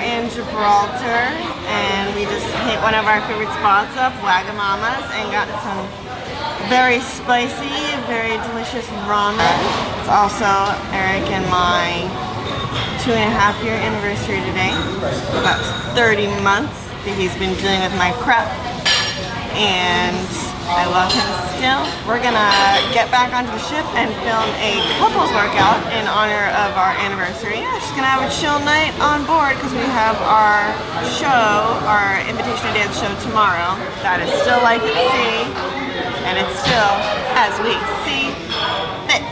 in Gibraltar, and we just hit one of our favorite spots up, Wagamama's, and got some very spicy, very delicious ramen. It's also Eric and my 2.5-year anniversary today. About 30 months that he's been dealing with my crap, and I love him still. We're gonna get back onto the ship and film a couples workout in honor of our anniversary. We're just gonna have a chill night on board because we have our show, our Invitation to Dance show tomorrow. That is still Life at Sea, and it's still As We See Fit.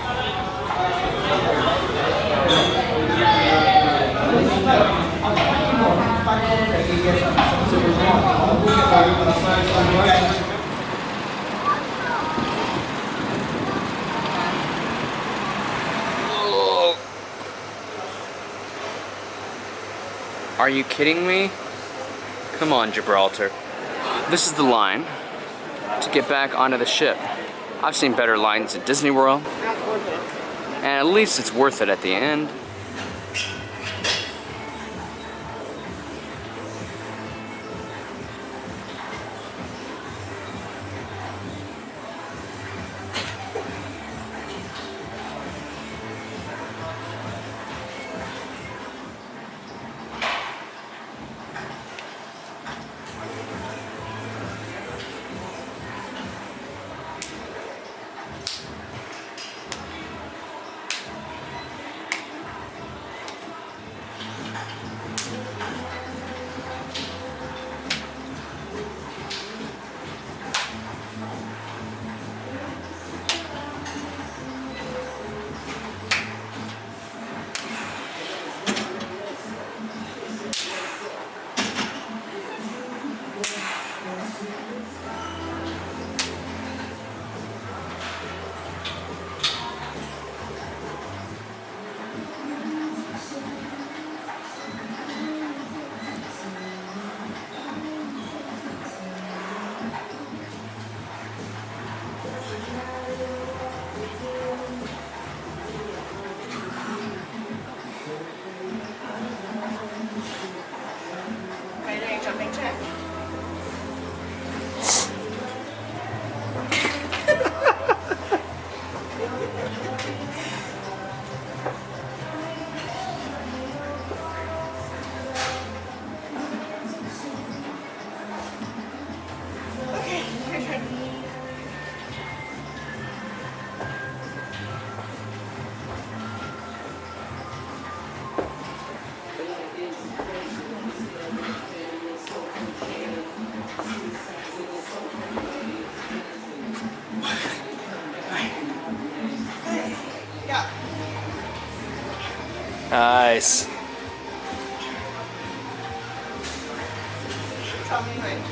Are you kidding me? Come on, Gibraltar. This is the line to get back onto the ship. I've seen better lines at Disney World. And at least it's worth it at the end. Nice. Tell me when.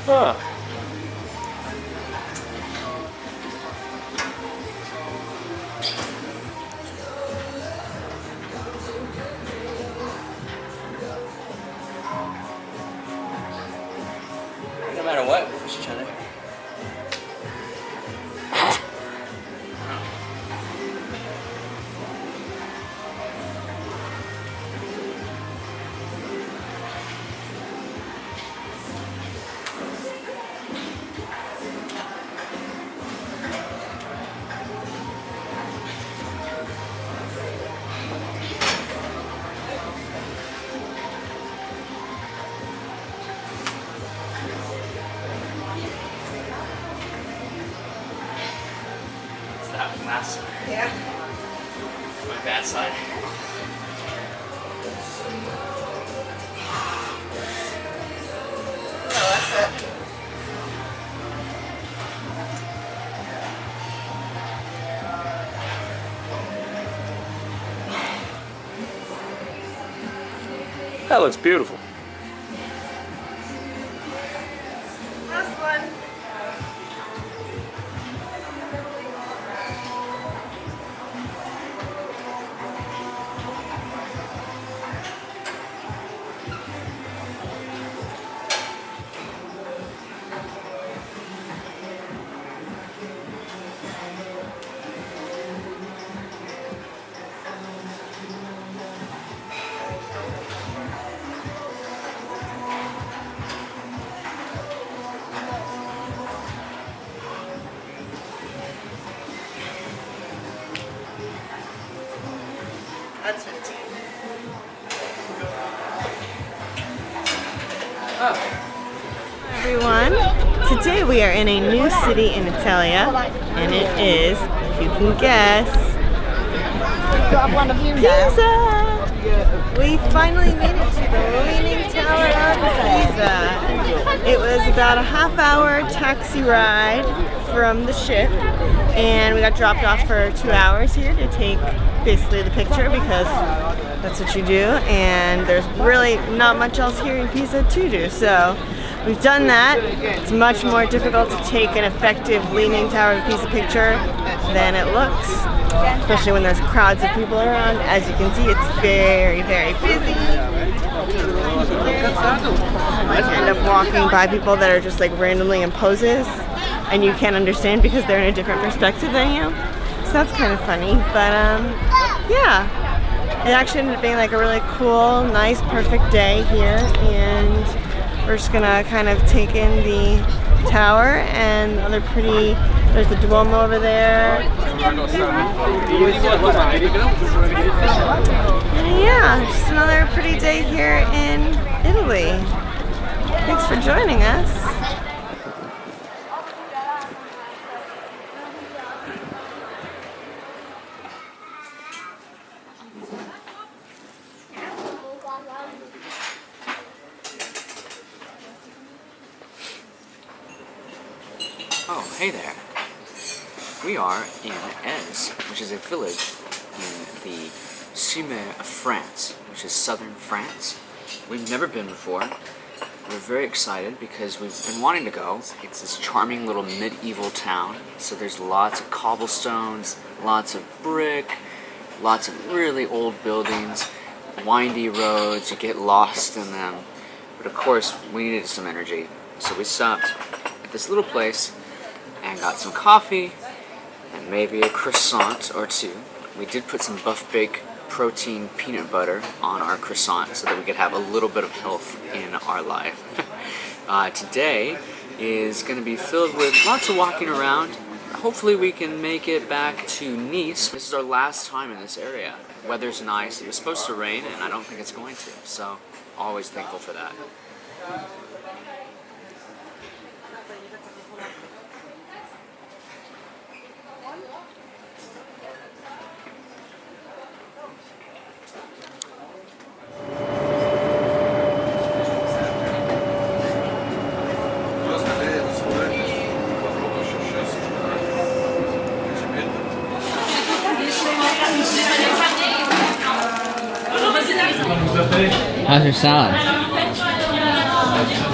Huh. No matter what, we push each other. Last side. Yeah. My bad side. No, that's it. That looks beautiful. Last one. That's 15. Everyone, today we are in a new city in Italia, and it is, if you can guess, Pisa! We finally made it to the Leaning Tower of Pisa. It was about a half-hour taxi ride from the ship, and we got dropped off for 2 hours here to take basically the picture because that's what you do, and there's really not much else here in Pisa to do. So we've done that. It's much more difficult to take an effective Leaning Tower of Pisa picture than it looks, especially when there's crowds of people around. As you can see, it's very, very busy. You end up walking by people that are just like randomly in poses, and you can't understand because they're in a different perspective than you. So that's kind of funny, but yeah. It actually ended up being like a really cool, nice, perfect day here, and we're just gonna kind of take in the tower and other pretty, there's the Duomo over there. And yeah, just another pretty day here in Italy. Thanks for joining us. Oh, hey there. We are in Ez, which is a village in the Sud of France, which is southern France. We've never been before. We're very excited because we've been wanting to go. It's this charming little medieval town. So there's lots of cobblestones, lots of brick, lots of really old buildings, windy roads, you get lost in them. But of course, we needed some energy. So we stopped at this little place and got some coffee and maybe a croissant or two. We did put some Buff Bake protein peanut butter on our croissant so that we could have a little bit of health in our life. Today is going to be filled with lots of walking around. Hopefully we can make it back to Nice. This is our last time in this area. Weather's nice. It was supposed to rain and I don't think it's going to, so always thankful for that. How's your salad?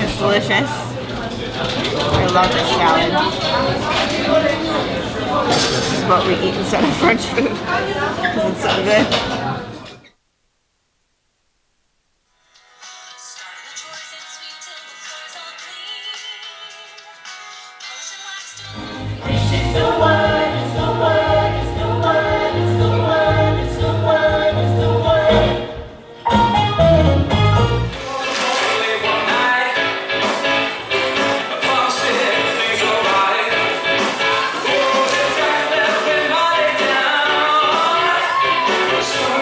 It's delicious. I love this salad. This is what we eat instead of French food because it's so good. So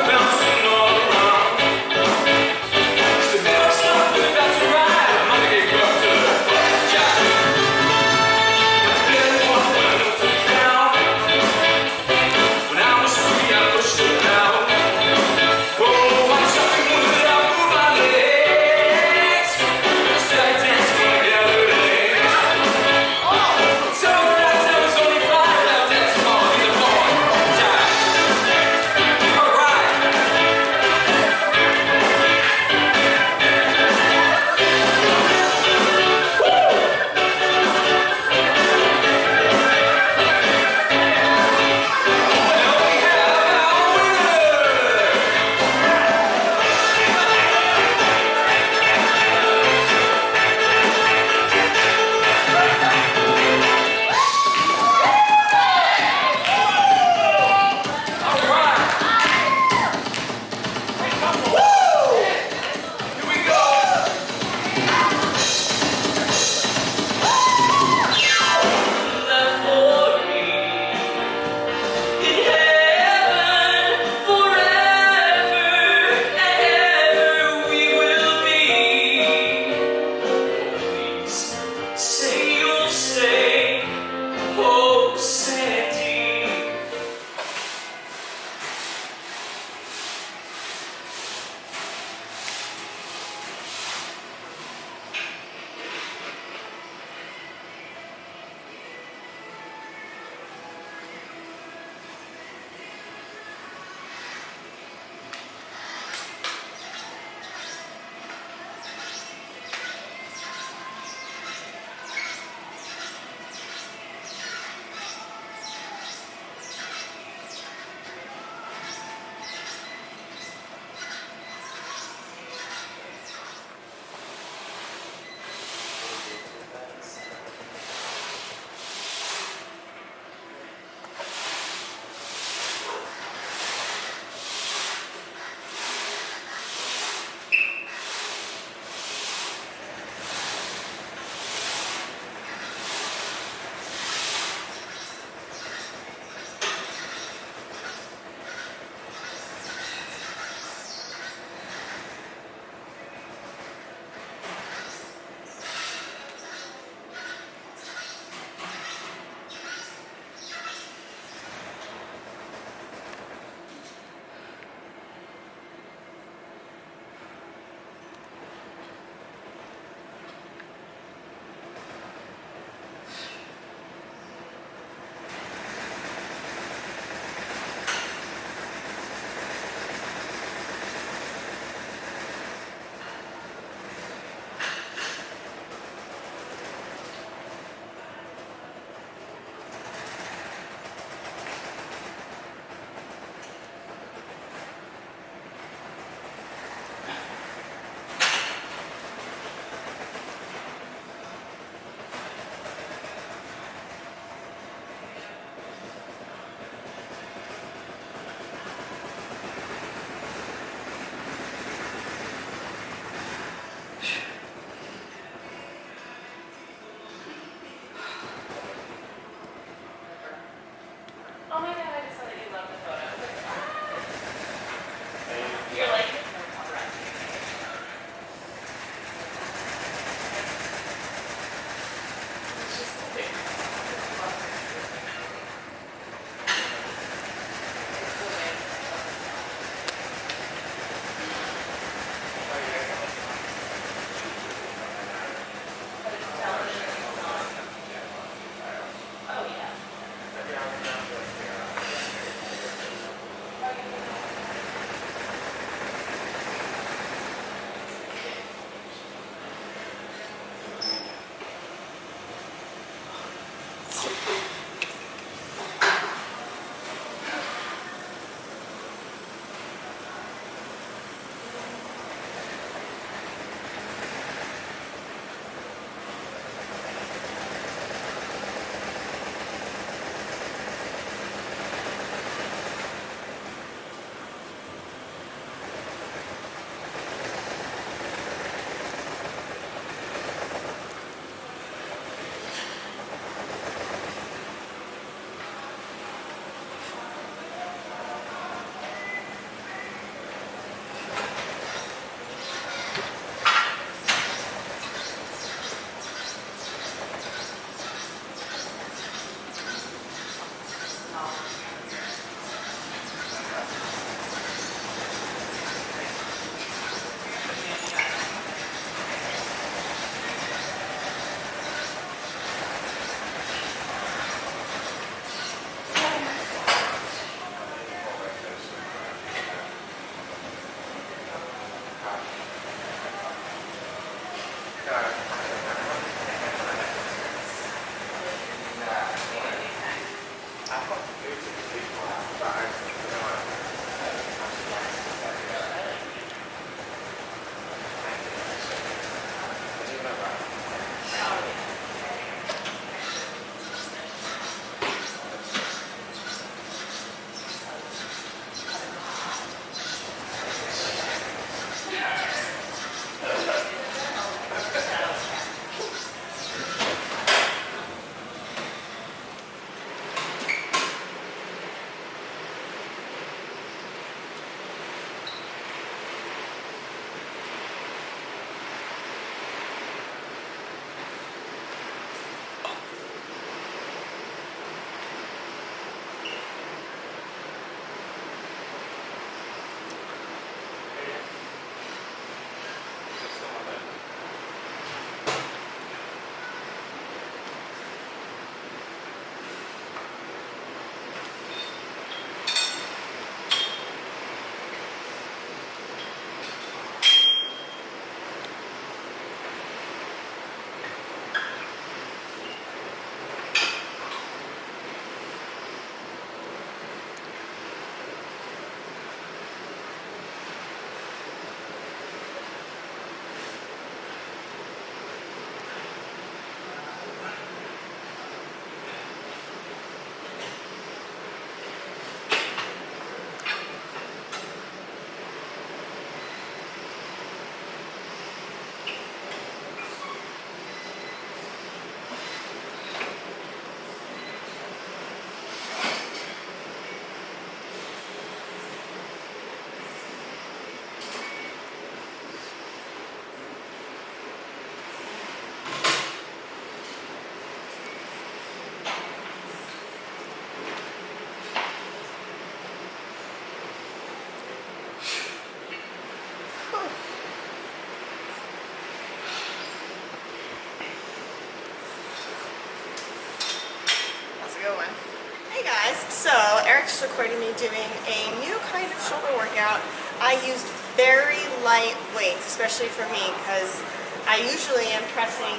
Hey guys, so Eric's recording me doing a new kind of shoulder workout. I used very light weights, especially for me, because I usually am pressing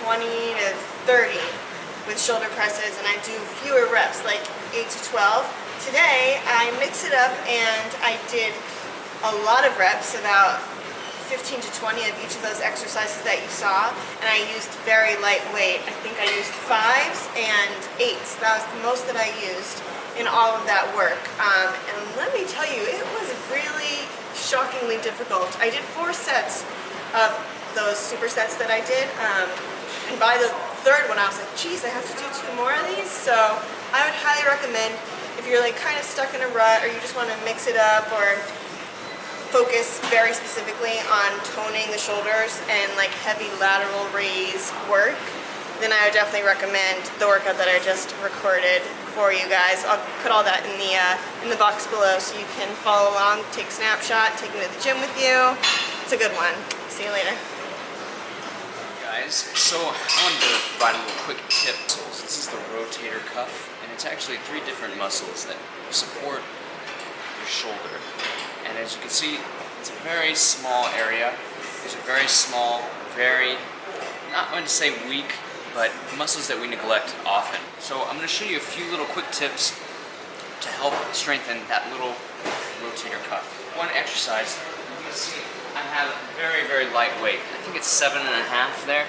20 to 30 with shoulder presses, and I do fewer reps, like 8 to 12. Today, I mix it up and I did a lot of reps, about 15 to 20 of each of those exercises that you saw, and I used very lightweight. I think I used 5s and 8s. That was the most that I used in all of that work. And let me tell you, it was really shockingly difficult. I did 4 sets of those supersets that I did, and by the third one I was like, geez, I have to do 2 more of these. So I would highly recommend, if you're like kind of stuck in a rut, or you just want to mix it up, or focus very specifically on toning the shoulders and like heavy lateral raise work, then I would definitely recommend the workout that I just recorded for you guys. I'll put all that in the box below so you can follow along, take a snapshot, take it to the gym with you. It's a good one. See you later. Guys, so I wanted to provide a little quick tip. This is the rotator cuff, and it's actually 3 different muscles that support your shoulder. And as you can see, it's a very small area. These are very small, very, not going to say weak, but muscles that we neglect often. So I'm going to show you a few little quick tips to help strengthen that little rotator cuff. One exercise, you can see I have very, very light weight. I think it's 7.5 there.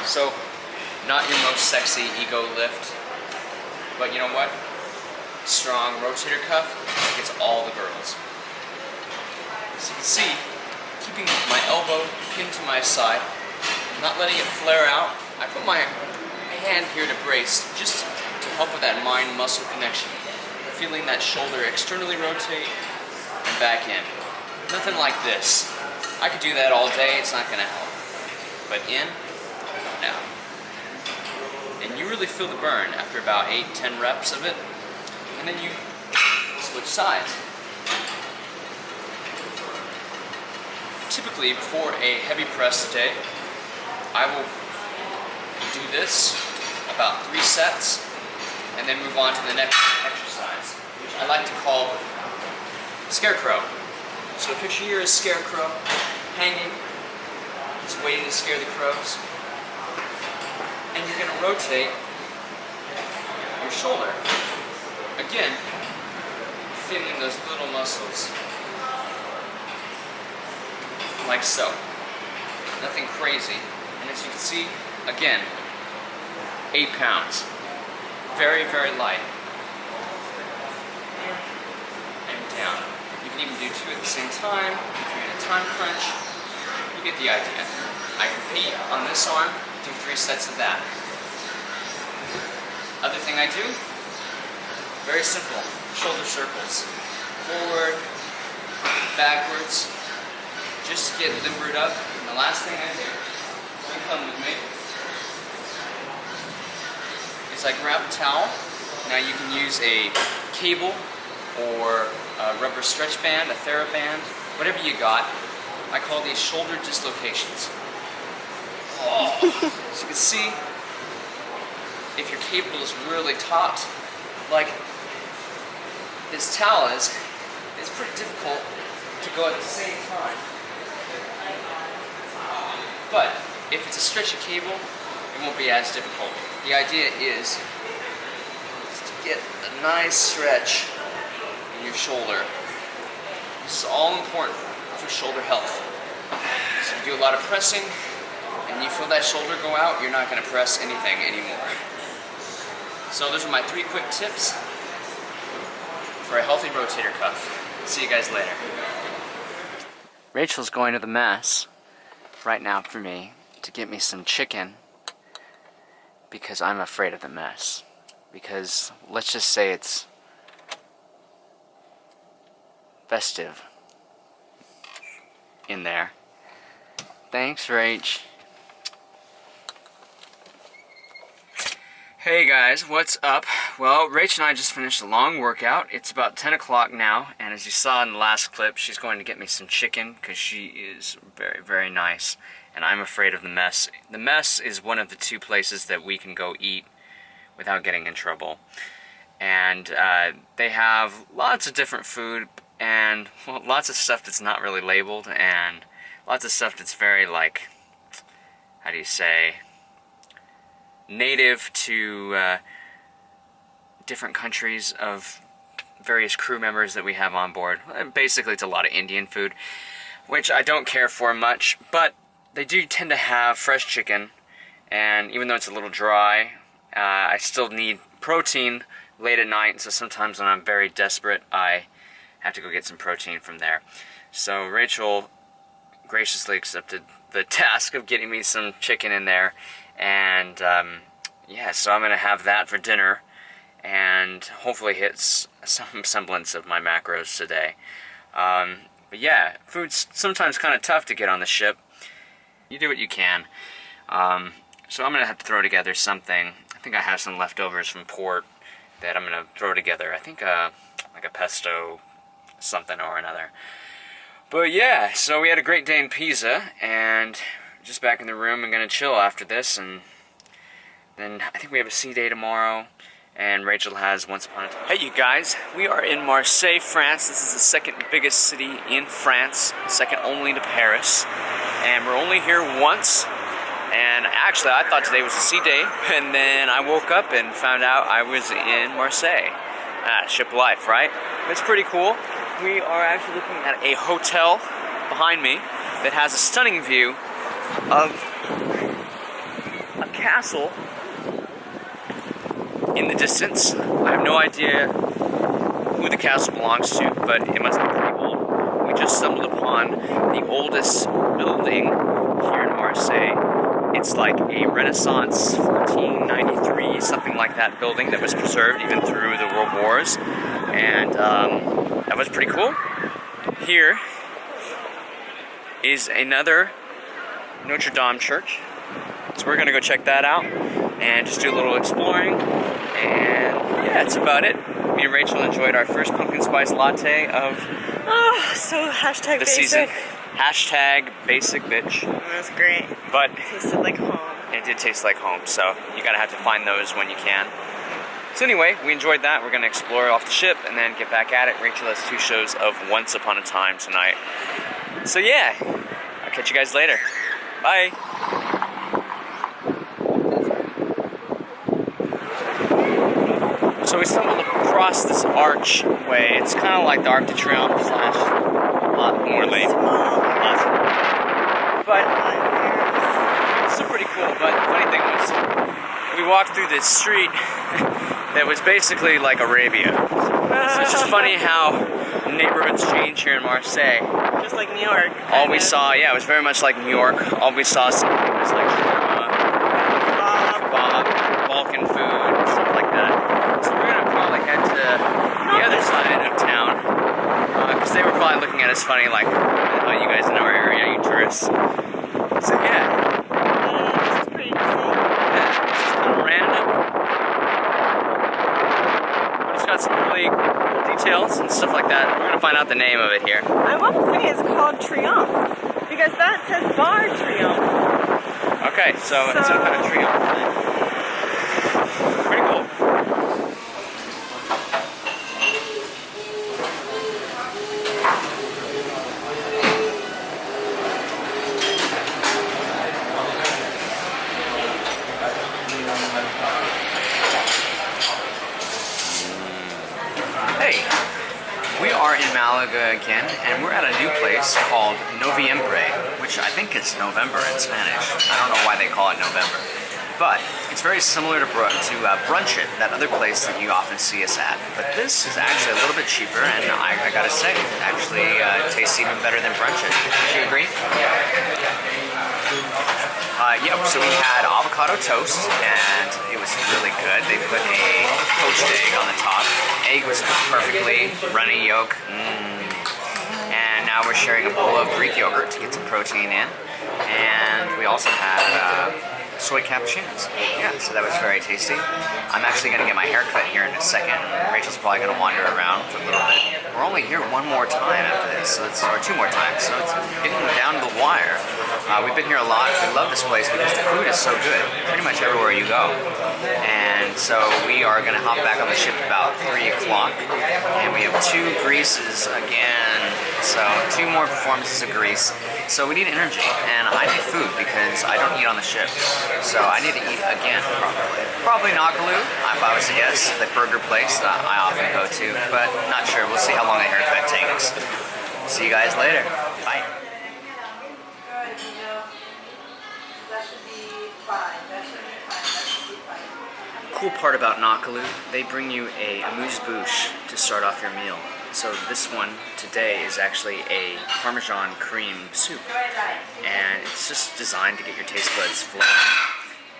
So, not your most sexy ego lift, but you know what? Strong rotator cuff gets all the girls. As you can see, keeping my elbow pinned to my side, not letting it flare out, I put my hand here to brace, just to help with that mind-muscle connection. Feeling that shoulder externally rotate and back in. Nothing like this. I could do that all day, it's not gonna help. But in, out. And you really feel the burn after about 8-10 reps of it. And then you switch sides. Typically, before a heavy press day, I will do this about 3 sets and then move on to the next exercise, which I like to call scarecrow. So picture here a scarecrow hanging, just waiting to scare the crows. And you're going to rotate shoulder. Again, feeling those little muscles. Like so. Nothing crazy. And as you can see, again, 8 pounds. Very, very light. And down. You can even do 2 at the same time if you're in a time crunch. You get the idea. I repeat on this arm, do 3 sets of that. Other thing I do, very simple, shoulder circles. Forward, backwards, just to get limbered up. And the last thing I do, you come with me, is I grab a towel. Now you can use a cable or a rubber stretch band, a TheraBand, whatever you got. I call these shoulder dislocations. Oh. As you can see, if your cable is really taut, like this towel is, it's pretty difficult to go at the same time. But if it's a stretchy cable, it won't be as difficult. The idea is to get a nice stretch in your shoulder. This is all important for shoulder health. So if you do a lot of pressing and you feel that shoulder go out, you're not going to press anything anymore. So those are my 3 quick tips for a healthy rotator cuff. See you guys later. Rachel's going to the mess right now for me to get me some chicken because I'm afraid of the mess. Because let's just say it's festive in there. Thanks, Rach. Hey guys, what's up? Well, Rach and I just finished a long workout. It's about 10 o'clock now, and as you saw in the last clip, she's going to get me some chicken because she is very, very nice, and I'm afraid of the mess. The mess is one of the 2 places that we can go eat without getting in trouble. And they have lots of different food, and well, lots of stuff that's not really labeled, and lots of stuff that's very, like, how do you say, native to different countries of various crew members that we have on board. Basically, it's a lot of Indian food, which I don't care for much, but they do tend to have fresh chicken, and even though it's a little dry, I still need protein late at night, so sometimes when I'm very desperate, I have to go get some protein from there. So Rachel graciously accepted the task of getting me some chicken in there, and yeah, so I'm gonna have that for dinner and hopefully hit some semblance of my macros today. But yeah, food's sometimes kind of tough to get on the ship. You do what you can. So I'm gonna have to throw together something. I think I have some leftovers from port that I'm gonna throw together. I think like a pesto something or another. But yeah, so we had a great day in Pisa, and just back in the room. I'm gonna chill after this, and then I think we have a sea day tomorrow, and Rachel has Once Upon a Time. Hey you guys, we are in Marseille, France. This is the 2nd biggest city in France, second only to Paris, and we're only here once. And actually, I thought today was a sea day, and then I woke up and found out I was in Marseille. Ship life, right? It's pretty cool. We are actually looking at a hotel behind me that has a stunning view of a castle in the distance. I have no idea who the castle belongs to, but it must be pretty old. We just stumbled upon the oldest building here in Marseille. It's like a Renaissance 1493, something like that building that was preserved even through the World Wars. And that was pretty cool. Here is another Notre Dame church. So we're gonna go check that out and just do a little exploring. And yeah, that's about it. Me and Rachel enjoyed our first pumpkin spice latte of So hashtag the basic. season. Hashtag basic bitch. It was great. But Tasted like home. it did taste like home, so you gotta have to find those when you can. So anyway, we enjoyed that. We're gonna explore off the ship and then get back at it. Rachel has 2 shows of Once Upon a Time tonight. So yeah, I'll catch you guys later. Bye. So we stumbled across this archway. It's kind of like the Arc de Triomphe slash a lot more late. But it's still pretty cool. But the funny thing was, we walked through this street that was basically like Arabia. So it's just funny how neighborhoods change here in Marseille. Just like New York. All we saw, yeah, it was very much like New York. All we saw was like shawarma, kebab, Balkan food, and stuff like that. So we're gonna probably head to the other side of town because they were probably looking at us funny, like, "Oh, you guys in our area, you tourists." So yeah. This is pretty interesting. Yeah, it's just kind of random. But it's got some really cool details and stuff like that. We're gonna find out the name of it here. I want to say it's called Triomphe because that says Bar Triomphe. Okay, so it's some kind of Triomphe. Pretty cool. Hey, we are in Malaga again, and we're at a new place called Noviembre, which I think is November in Spanish. I don't know why they call it November. But it's very similar to Brunch It, that other place that you often see us at. But this is actually a little bit cheaper, and I gotta say, it actually tastes even better than Brunch It. Would you agree? Yep, so we had avocado toast, and it was really good. They put a poached egg on the top. Egg was cooked perfectly, runny yolk. And now we're sharing a bowl of Greek yogurt to get some protein in. And we also had soy cappuccinos. Yeah, so that was very tasty. I'm actually going to get my hair cut here in a second. Rachel's probably going to wander around for a little bit. We're only here one more time after this, so or two more times, so it's getting down to the wire. We've been here a lot. We love this place because the food is so good, pretty much everywhere you go. And so we are going to hop back on the ship about 3 o'clock, and we have 2 Greases again. So 2 more performances of Grease. So we need energy, and I need food because I don't eat on the ship. So I need to eat again, probably. Probably Nakaloo, if I was to guess, the burger place that I often go to, but not sure. We'll see how long the haircut takes. See you guys later. Bye. Cool part about Nakaloo, they bring you a amuse-bouche to start off your meal. So this one today is actually a Parmesan cream soup, and it's just designed to get your taste buds flowing,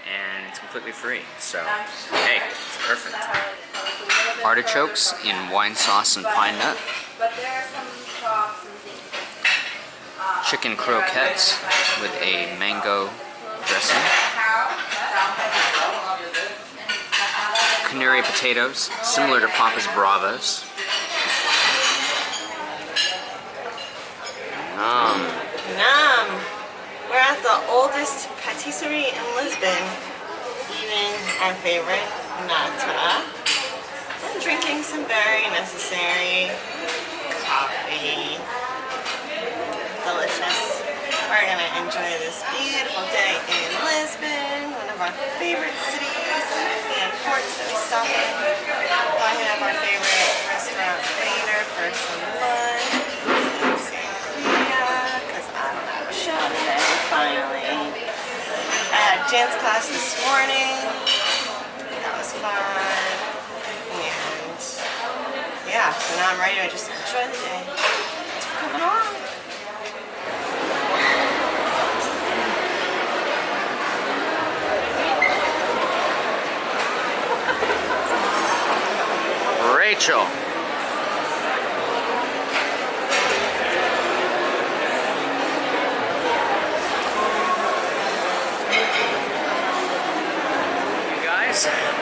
and it's completely free. So hey, it's perfect. Artichokes in wine sauce and pine nut. Chicken croquettes with a mango dressing. Canary potatoes, similar to Papa's Bravos. Nom. We're at the oldest patisserie in Lisbon, eating our favorite nata, and drinking some very necessary coffee. Delicious. We're gonna enjoy this beautiful day in Lisbon, one of our favorite cities, and ports that we stop in. We'll hit up our favorite restaurant later for some lunch. Show today, finally. I had dance class this morning. That was fun. And yeah, so now I'm ready to just enjoy the day. Thanks for coming along. Rachel.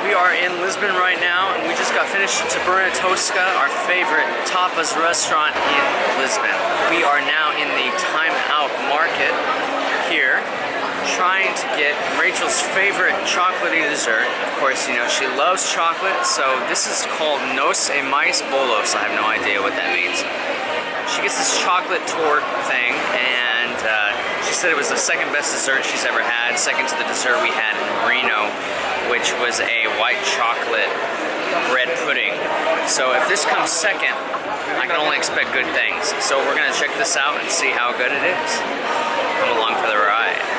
We are in Lisbon right now, and we just got finished at Taberna Tosca, our favorite tapas restaurant in Lisbon. We are now in the Time Out Market here, trying to get Rachel's favorite chocolatey dessert. Of course, you know, she loves chocolate, so this is called Nos e Mais Bolos. I have no idea what that means. She gets this chocolate torte thing, and she said it was the second best dessert she's ever had, second to the dessert we had in Reno, which was a white chocolate bread pudding. So if this comes second, I can only expect good things. So we're gonna check this out and see how good it is. Come along for the ride.